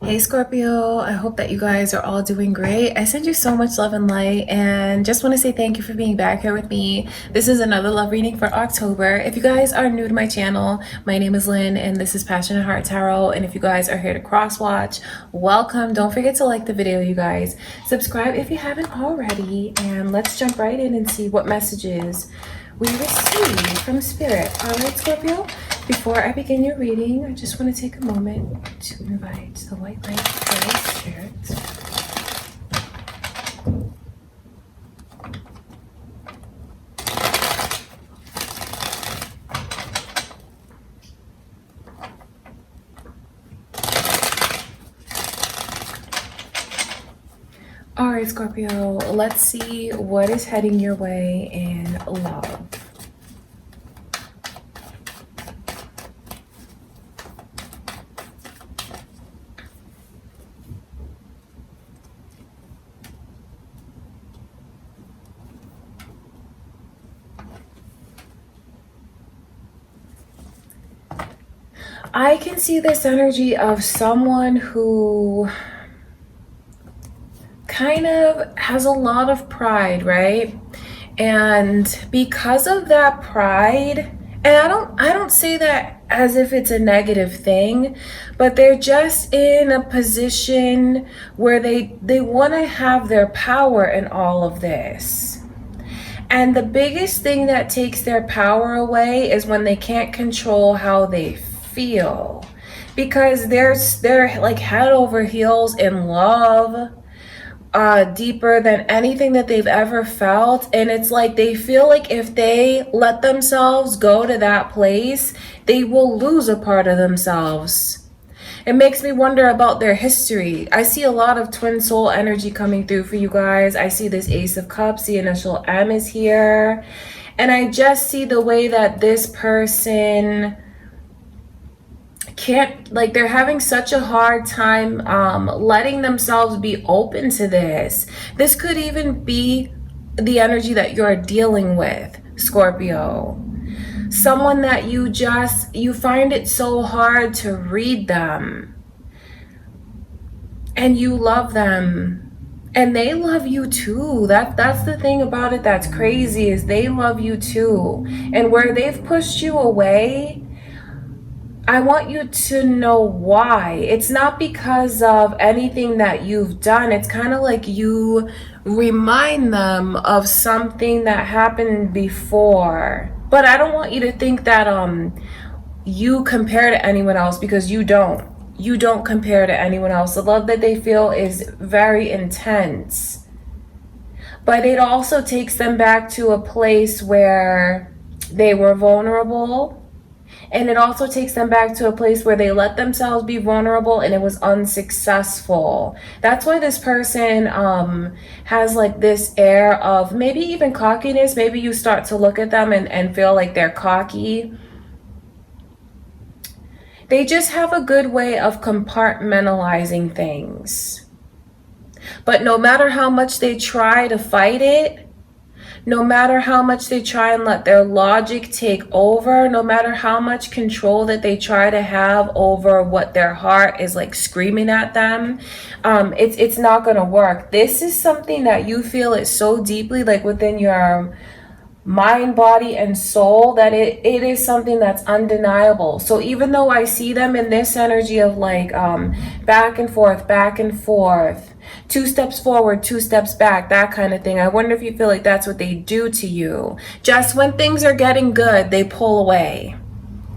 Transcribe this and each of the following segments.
Hey Scorpio, I hope that you guys are all doing great. I send you so much love and light and just want to say thank you for being back here with me. This is another love reading for October. If you guys are new to my channel, my name is Lynn and this is Passionate Heart Tarot. And if you guys are here to cross watch, welcome. Don't forget to like the video, you guys. Subscribe if you haven't already, and let's jump right in and see what messages we receive from Spirit. All right, Scorpio? Before I begin your reading, I just want to take a moment to invite the white light of Spirit. All right, Scorpio, let's see what is heading your way in love. I can see this energy of someone who kind of has a lot of pride, right? And because of that pride, and I don't say that as if it's a negative thing, but they're just in a position where they want to have their power in all of this. And the biggest thing that takes their power away is when they can't control how they feel, because they're like head over heels in love, deeper than anything that they've ever felt. And it's like they feel like if they let themselves go to that place, they will lose a part of themselves. It makes me wonder about their history. I see a lot of twin soul energy coming through for you guys. I see this Ace of Cups, the initial M is here. And I just see the way that this person can't, like, they're having such a hard time letting themselves be open to this. This could even be the energy that you're dealing with, Scorpio. Someone that you find it so hard to read them, and you love them and they love you too. That's the thing about it that's crazy, is they love you too. And where they've pushed you away, I want you to know why. It's not because of anything that you've done. It's kind of like you remind them of something that happened before. But I don't want you to think that you compare to anyone else, because you don't. You don't compare to anyone else. The love that they feel is very intense. But it also takes them back to a place where they were vulnerable. And it also takes them back to a place where they let themselves be vulnerable and it was unsuccessful. That's why this person has like this air of maybe even cockiness. Maybe you start to look at them and feel like they're cocky. They just have a good way of compartmentalizing things. But no matter how much they try to fight it, no matter how much they try and let their logic take over, no matter how much control that they try to have over what their heart is like screaming at them, it's not going to work. This is something that you feel it so deeply, like within your mind, body, and soul, that it is something that's undeniable. So even though I see them in this energy of like back and forth, 2 steps forward, 2 steps back, that kind of thing, I wonder if you feel like that's what they do to you. Just when things are getting good, they pull away.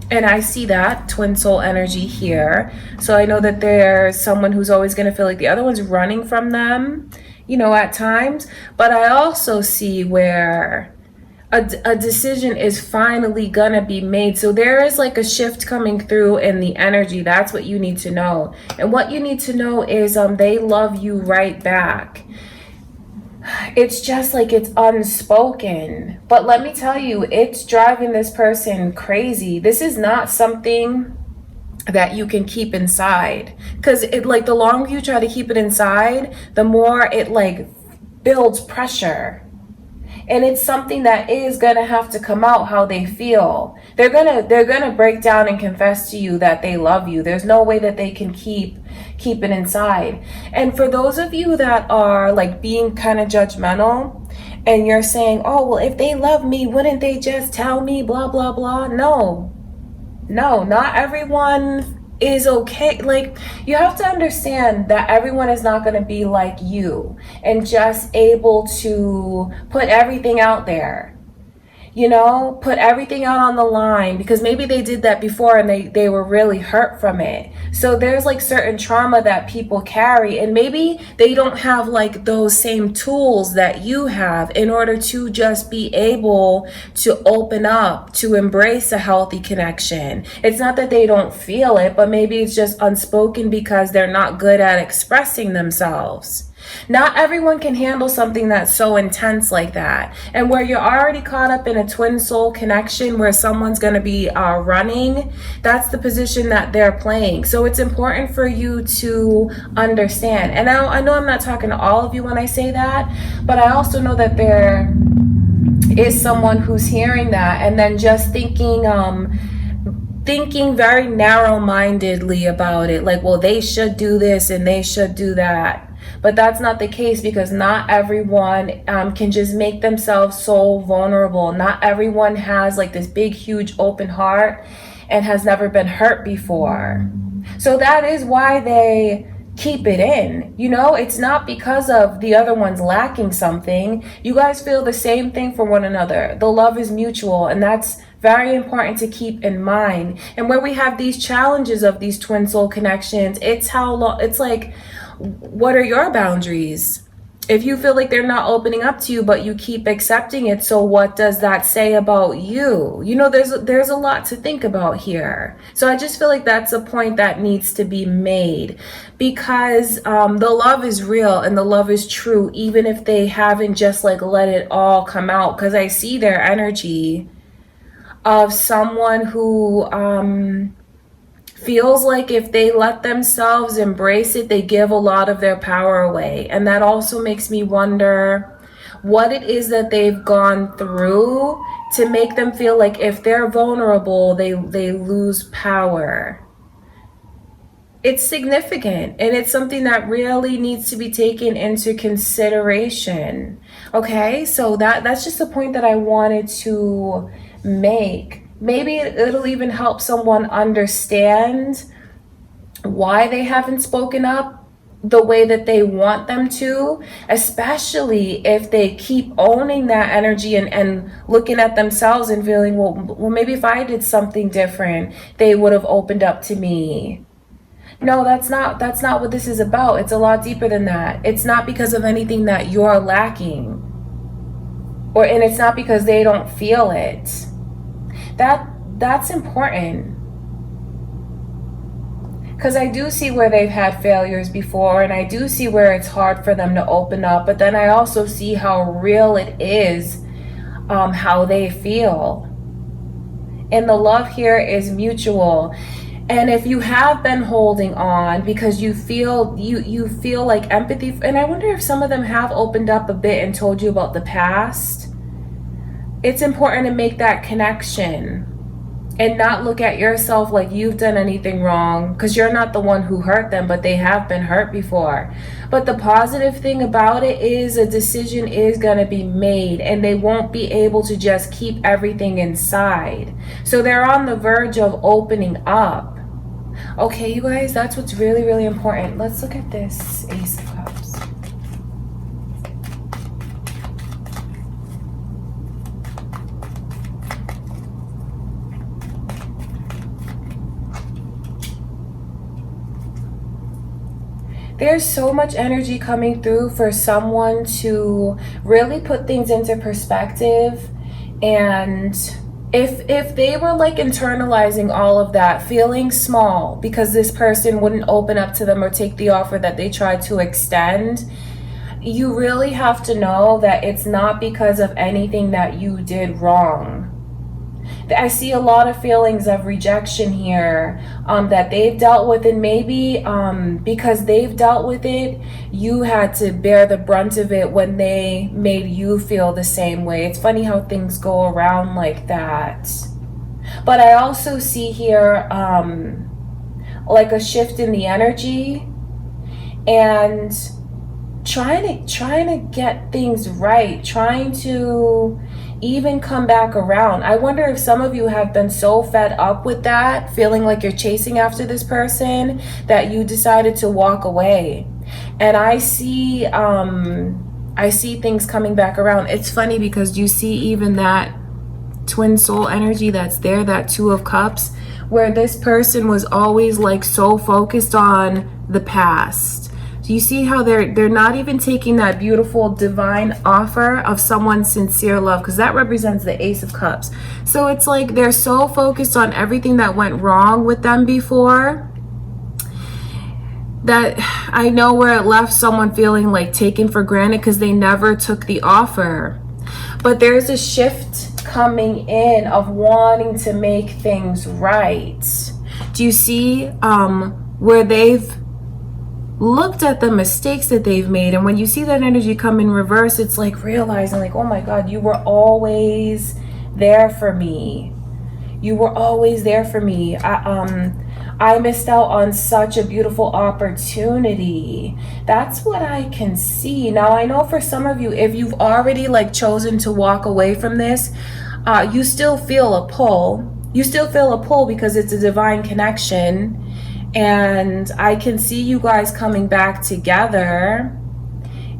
And I see that twin soul energy here. So I know that there's someone who's always going to feel like the other one's running from them, you know, at times. But I also see where a decision is finally gonna be made. So there is like a shift coming through in the energy. That's what you need to know. And what you need to know is they love you right back. It's just like it's unspoken. But let me tell you, it's driving this person crazy. This is not something that you can keep inside, because it, like, the longer you try to keep it inside, the more it like builds pressure. And it's something that is gonna have to come out, how they feel. They're gonna break down and confess to you that they love you. There's no way that they can keep it inside. And for those of you that are like being kind of judgmental, and you're saying, oh, well, if they love me, wouldn't they just tell me, blah blah blah? No, not everyone is okay. Like, you have to understand that everyone is not going to be like you and just able to put everything out there, put everything out on the line, because maybe they did that before and they were really hurt from it. So there's like certain trauma that people carry, and maybe they don't have like those same tools that you have in order to just be able to open up, to embrace a healthy connection. It's not that they don't feel it, but maybe it's just unspoken because they're not good at expressing themselves. Not everyone can handle something that's so intense like that. And where you're already caught up in a twin soul connection where someone's going to be running, that's the position that they're playing. So it's important for you to understand. And I know I'm not talking to all of you when I say that, but I also know that there is someone who's hearing that and then just thinking very narrow-mindedly about it. Like, well, they should do this and they should do that. But that's not the case, because not everyone can just make themselves so vulnerable. Not everyone has like this big, huge open heart and has never been hurt before. So that is why they keep it in. It's not because of the other one's lacking something. You guys feel the same thing for one another. The love is mutual, and that's very important to keep in mind. And where we have these challenges of these twin soul connections, it's like, what are your boundaries? If you feel like they're not opening up to you, but you keep accepting it, so what does that say about you? There's a lot to think about here. So I just feel like that's a point that needs to be made, because the love is real and the love is true, even if they haven't just like let it all come out. Because I see their energy of someone who feels like if they let themselves embrace it, they give a lot of their power away. And that also makes me wonder what it is that they've gone through to make them feel like if they're vulnerable, they lose power. It's significant, and it's something that really needs to be taken into consideration. Okay, so that's just a point that I wanted to make. Maybe it'll even help someone understand why they haven't spoken up the way that they want them to, especially if they keep owning that energy and looking at themselves and feeling, well, maybe if I did something different, they would have opened up to me. No, that's not what this is about. It's a lot deeper than that. It's not because of anything that you're lacking, and it's not because they don't feel it. That's important, because I do see where they've had failures before, and I do see where it's hard for them to open up, but then I also see how real it is, how they feel. And the love here is mutual. And if you have been holding on because you feel like empathy, and I wonder if some of them have opened up a bit and told you about the past, it's important to make that connection and not look at yourself like you've done anything wrong, because you're not the one who hurt them, but they have been hurt before. But the positive thing about it is a decision is going to be made, and they won't be able to just keep everything inside. So they're on the verge of opening up. Okay, you guys, that's what's really, really important. Let's look at this Ace of Cups. There's so much energy coming through for someone to really put things into perspective. And if they were like internalizing all of that, feeling small because this person wouldn't open up to them or take the offer that they tried to extend, you really have to know that it's not because of anything that you did wrong. I see a lot of feelings of rejection here that they've dealt with, and maybe because they've dealt with it, you had to bear the brunt of it when they made you feel the same way. It's funny how things go around like that. But I also see here like a shift in the energy and trying to get things right, trying to even come back around. I wonder if some of you have been so fed up with that, feeling like you're chasing after this person, that you decided to walk away. And I see things coming back around. It's funny because you see even that twin soul energy that's there, that Two of Cups, where this person was always like so focused on the past. So you see how they're not even taking that beautiful divine offer of someone's sincere love, because that represents the Ace of Cups. So it's like they're so focused on everything that went wrong with them before, that I know where it left someone feeling like taken for granted because they never took the offer. But there's a shift coming in of wanting to make things right. Do you see where they've looked at the mistakes that they've made? And when you see that energy come in reverse, it's like realizing like, oh my God, you were always there for me. You were always there for me. I missed out on such a beautiful opportunity. That's what I can see. Now, I know for some of you, if you've already like chosen to walk away from this, you still feel a pull. You still feel a pull because it's a divine connection. And I can see you guys coming back together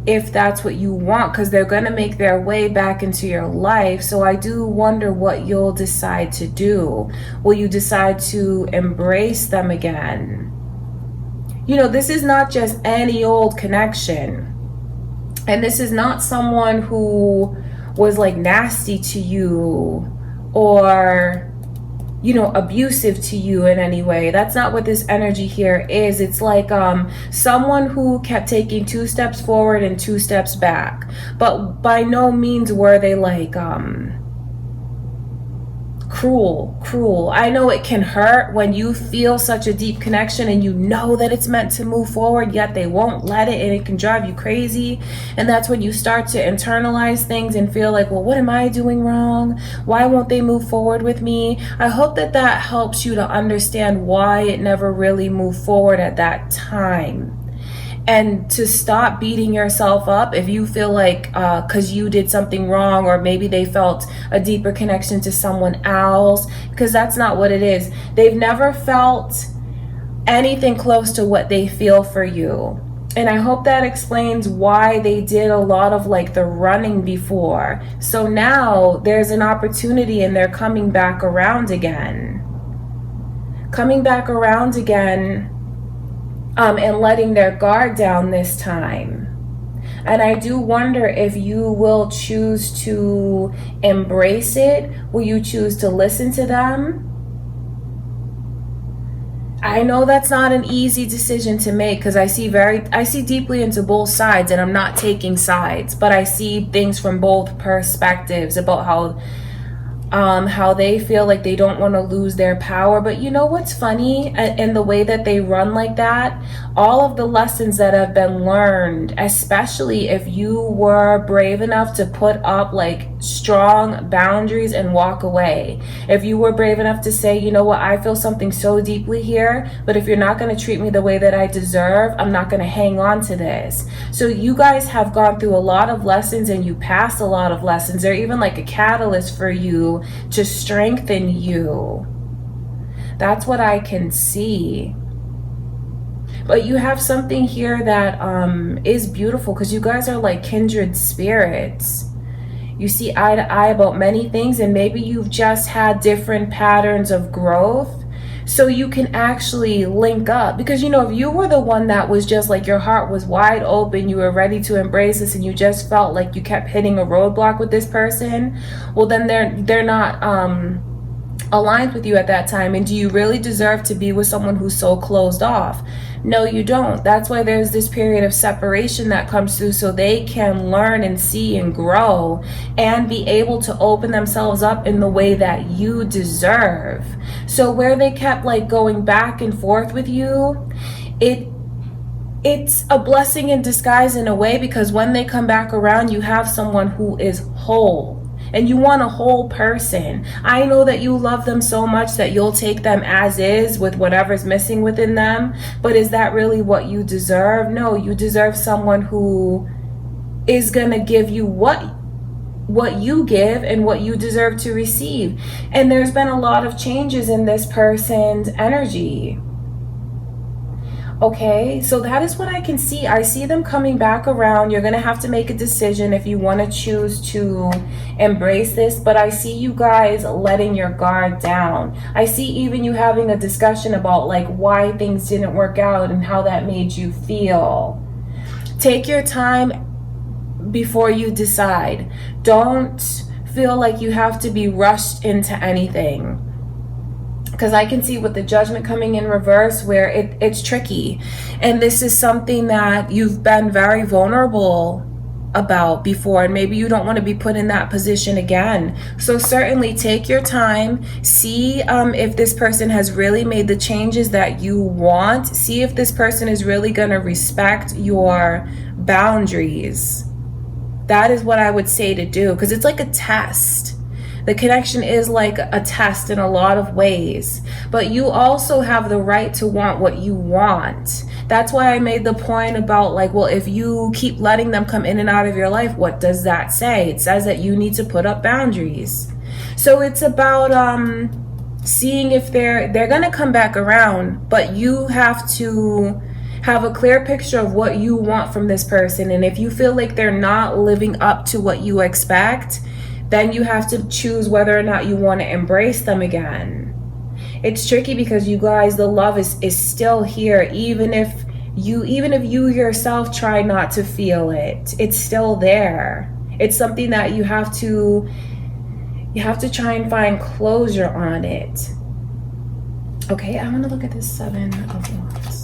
if that's what you want, because they're going to make their way back into your life. So I do wonder what you'll decide to do. Will you decide to embrace them again? You know, this is not just any old connection. And this is not someone who was like nasty to you or, you know, abusive to you in any way. That's not what this energy here is. It's like someone who kept taking 2 steps forward and 2 steps back, but by no means were they like cruel. I know it can hurt when you feel such a deep connection and you know that it's meant to move forward, yet they won't let it, and it can drive you crazy. And that's when you start to internalize things and feel like, well, what am I doing wrong? Why won't they move forward with me? I hope that that helps you to understand why it never really moved forward at that time. And to stop beating yourself up if you feel like because you did something wrong, or maybe they felt a deeper connection to someone else, because that's not what it is. They've never felt anything close to what they feel for you. And I hope that explains why they did a lot of like the running before. So now there's an opportunity and they're coming back around again. And letting their guard down this time. And I do wonder if you will choose to embrace it. Will you choose to listen to them? I know that's not an easy decision to make, because I see deeply into both sides, and I'm not taking sides, but I see things from both perspectives about how they feel like they don't want to lose their power. But you know what's funny? In the way that they run like that, all of the lessons that have been learned, especially if you were brave enough to put up like strong boundaries and walk away. If you were brave enough to say, you know what, I feel something so deeply here, but if you're not going to treat me the way that I deserve, I'm not going to hang on to this. So you guys have gone through a lot of lessons, and you passed a lot of lessons. They're even like a catalyst for you to strengthen you. That's what I can see. But you have something here that is beautiful, because you guys are like kindred spirits. You see eye to eye about many things, and maybe you've just had different patterns of growth, so you can actually link up. Because, you know, if you were the one that was just like, your heart was wide open, you were ready to embrace this, and you just felt like you kept hitting a roadblock with this person, well, then they're not aligned with you at that time? And do you really deserve to be with someone who's so closed off? No, you don't. That's why there's this period of separation that comes through, so they can learn and see and grow and be able to open themselves up in the way that you deserve. So where they kept like going back and forth with you, it's a blessing in disguise in a way, because when they come back around, you have someone who is whole. And you want a whole person. I know that you love them so much that you'll take them as is with whatever's missing within them. But is that really what you deserve? No, you deserve someone who is gonna give you what you give and what you deserve to receive. And there's been a lot of changes in this person's energy. Okay, so that is what I can see. I see them coming back around. You're going to have to make a decision if you want to choose to embrace this. But I see you guys letting your guard down. I see even you having a discussion about like why things didn't work out and how that made you feel. Take your time before you decide. Don't feel like you have to be rushed into anything. Because I can see with the Judgment coming in reverse where it's tricky. And this is something that you've been very vulnerable about before. And maybe you don't want to be put in that position again. So certainly take your time. See if this person has really made the changes that you want. See if this person is really going to respect your boundaries. That is what I would say to do. Because it's like a test. The connection is like a test in a lot of ways, but you also have the right to want what you want. That's why I made the point about like, well, if you keep letting them come in and out of your life, what does that say? It says that you need to put up boundaries. So it's about seeing if they're going to come back around, but you have to have a clear picture of what you want from this person. And if you feel like they're not living up to what you expect, then you have to choose whether or not you want to embrace them again. It's tricky because you guys, the love is still here, even if you yourself try not to feel it. It's still there. It's something that you have to try and find closure on it. Okay, I'm gonna look at this 7 of Wands.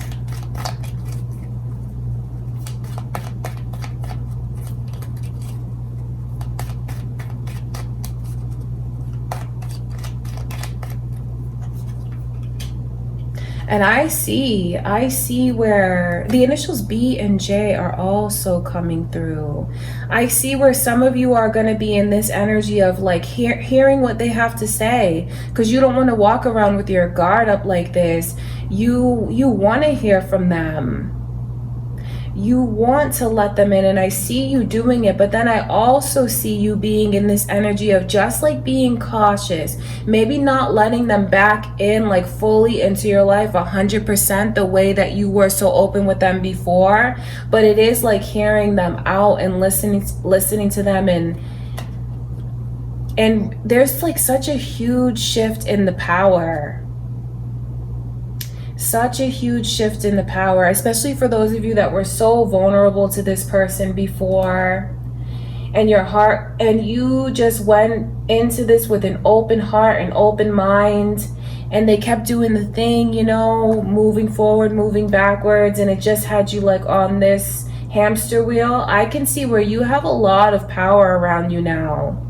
And I see where the initials B and J are also coming through. I see where some of you are going to be in this energy of like hearing what they have to say, because you don't want to walk around with your guard up like this. You want to hear from them. You want to let them in, and I see you doing it, but then I also see you being in this energy of just like being cautious, maybe not letting them back in like fully into your life 100% the way that you were so open with them before, but it is like hearing them out and listening to them, and there's like such a huge shift in the power. Such a huge shift in the power, especially for those of you that were so vulnerable to this person before, and your heart, and you just went into this with an open heart and open mind, and they kept doing the thing, you know, moving forward, moving backwards, and it just had you like on this hamster wheel. I can see where you have a lot of power around you now.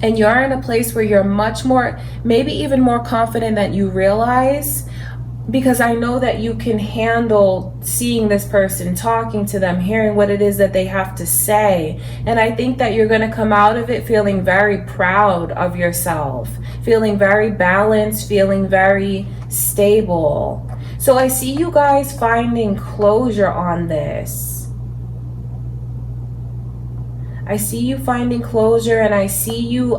And you're in a place where you're much more, maybe even more confident than you realize, because I know that you can handle seeing this person, talking to them, hearing what it is that they have to say. And I think that you're going to come out of it feeling very proud of yourself, feeling very balanced, feeling very stable. So I see you guys finding closure on this. I see you finding closure, and I see you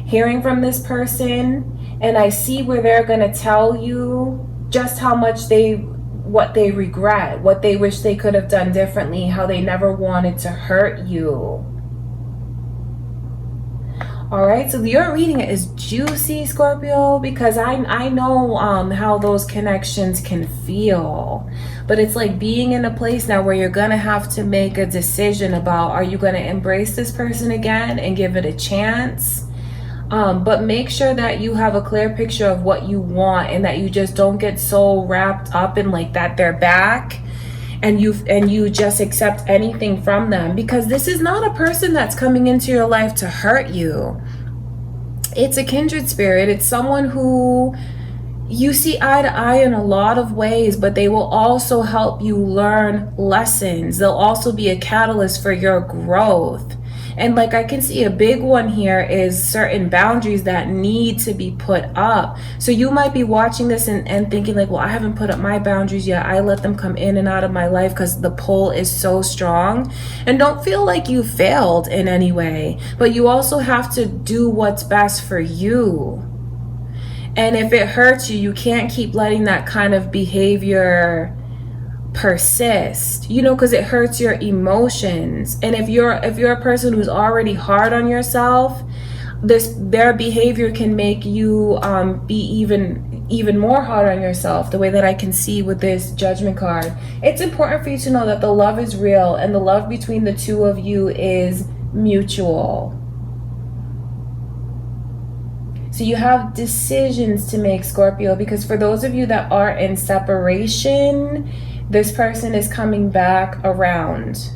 hearing from this person, and I see where they're gonna tell you just how much what they regret, what they wish they could have done differently, how they never wanted to hurt you. All right, so your reading is juicy, Scorpio, because I know how those connections can feel. But it's like being in a place now where you're going to have to make a decision about, are you going to embrace this person again and give it a chance? But make sure that you have a clear picture of what you want, and that you just don't get so wrapped up in like that they're back, and you just accept anything from them, because this is not a person that's coming into your life to hurt you. It's a kindred spirit. It's someone who you see eye to eye in a lot of ways, but they will also help you learn lessons. They'll also be a catalyst for your growth. And like I can see a big one here is certain boundaries that need to be put up. So you might be watching this and thinking like, well, I haven't put up my boundaries yet. I let them come in and out of my life because the pull is so strong. And don't feel like you failed in any way, but you also have to do what's best for you. And if it hurts you, you can't keep letting that kind of behavior persist, because it hurts your emotions. And if you're a person who's already hard on yourself, their behavior can make you be even more hard on yourself, the way that I can see with this Judgment card. It's important for you to know that the love is real, and the love between the two of you is mutual. So you have decisions to make, Scorpio, because for those of you that are in separation, this person is coming back around.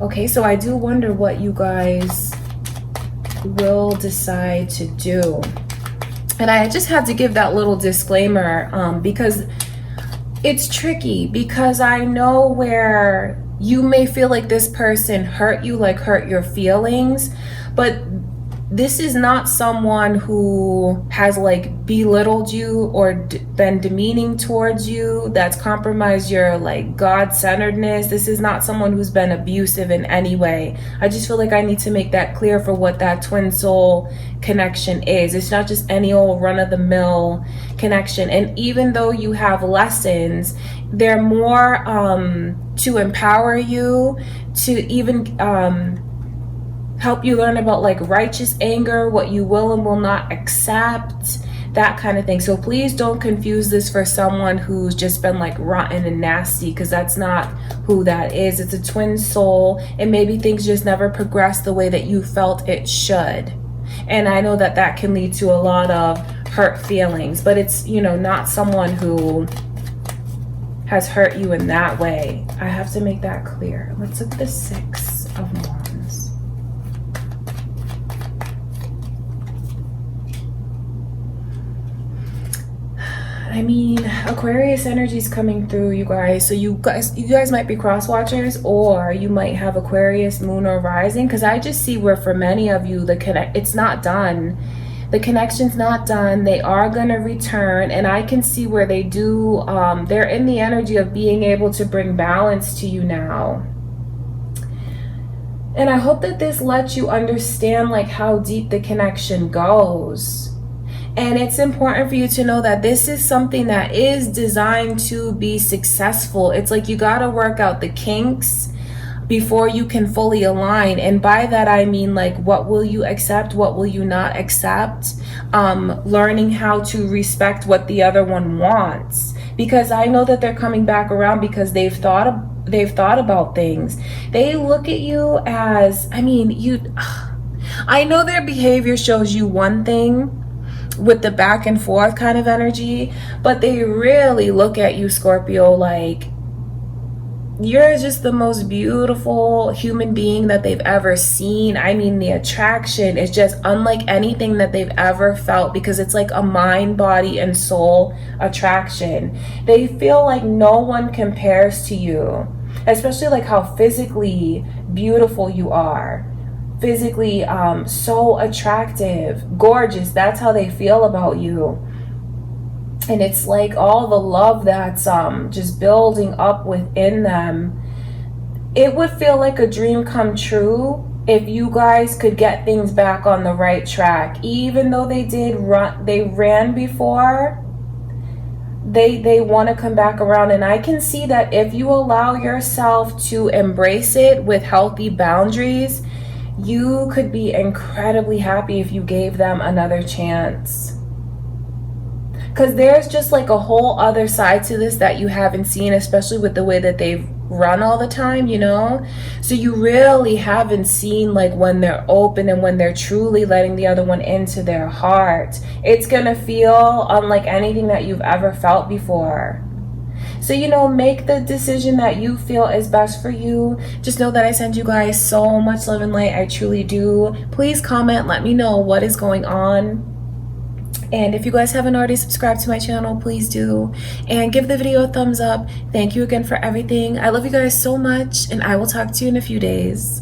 Okay, so I do wonder what you guys will decide to do. And I just had to give that little disclaimer because it's tricky, because I know where you may feel like this person hurt you, like hurt your feelings, but this is not someone who has like belittled you or been demeaning towards you, that's compromised your like God-centeredness. This is not someone who's been abusive in any way. I just feel like I need to make that clear for what that twin soul connection is. It's not just any old run-of-the-mill connection. And even though you have lessons, they're more to empower you, to even help you learn about like righteous anger, what you will and will not accept, that kind of thing. So please don't confuse this for someone who's just been like rotten and nasty, because that's not who that is. It's a twin soul, and maybe things just never progress the way that you felt it should. And I know that that can lead to a lot of hurt feelings, but it's, not someone who has hurt you in that way. I have to make that clear. Let's look at the Six of Wands. I mean, Aquarius energy is coming through, you guys. So you guys might be cross watchers, or you might have Aquarius moon or rising, because I just see where for many of you it's not done. The connection's not done. They are going to return, and I can see where they do. They're in the energy of being able to bring balance to you now. And I hope that this lets you understand like how deep the connection goes. And it's important for you to know that this is something that is designed to be successful. It's like you got to work out the kinks before you can fully align. And by that, I mean like, what will you accept? What will you not accept? Learning how to respect what the other one wants. Because I know that they're coming back around because they've thought about things. They look at you as, I know their behavior shows you one thing with the back and forth kind of energy, but they really look at you, Scorpio, like you're just the most beautiful human being that they've ever seen. I mean, the attraction is just unlike anything that they've ever felt, because it's like a mind, body, and soul attraction. They feel like no one compares to you, especially like how physically beautiful you are. Physically so attractive, gorgeous. That's how they feel about you. And it's like all the love that's just building up within them. It would feel like a dream come true if you guys could get things back on the right track. Even though they ran before, they want to come back around. And I can see that if you allow yourself to embrace it with healthy boundaries, you could be incredibly happy if you gave them another chance. Because there's just like a whole other side to this that you haven't seen, especially with the way that they've run all the time, you know? So you really haven't seen like when they're open and when they're truly letting the other one into their heart. It's gonna feel unlike anything that you've ever felt before. So, you know, make the decision that you feel is best for you. Just know that I send you guys so much love and light. I truly do. Please comment, let me know what is going on. And if you guys haven't already subscribed to my channel, please do. And give the video a thumbs up. Thank you again for everything. I love you guys so much, and I will talk to you in a few days.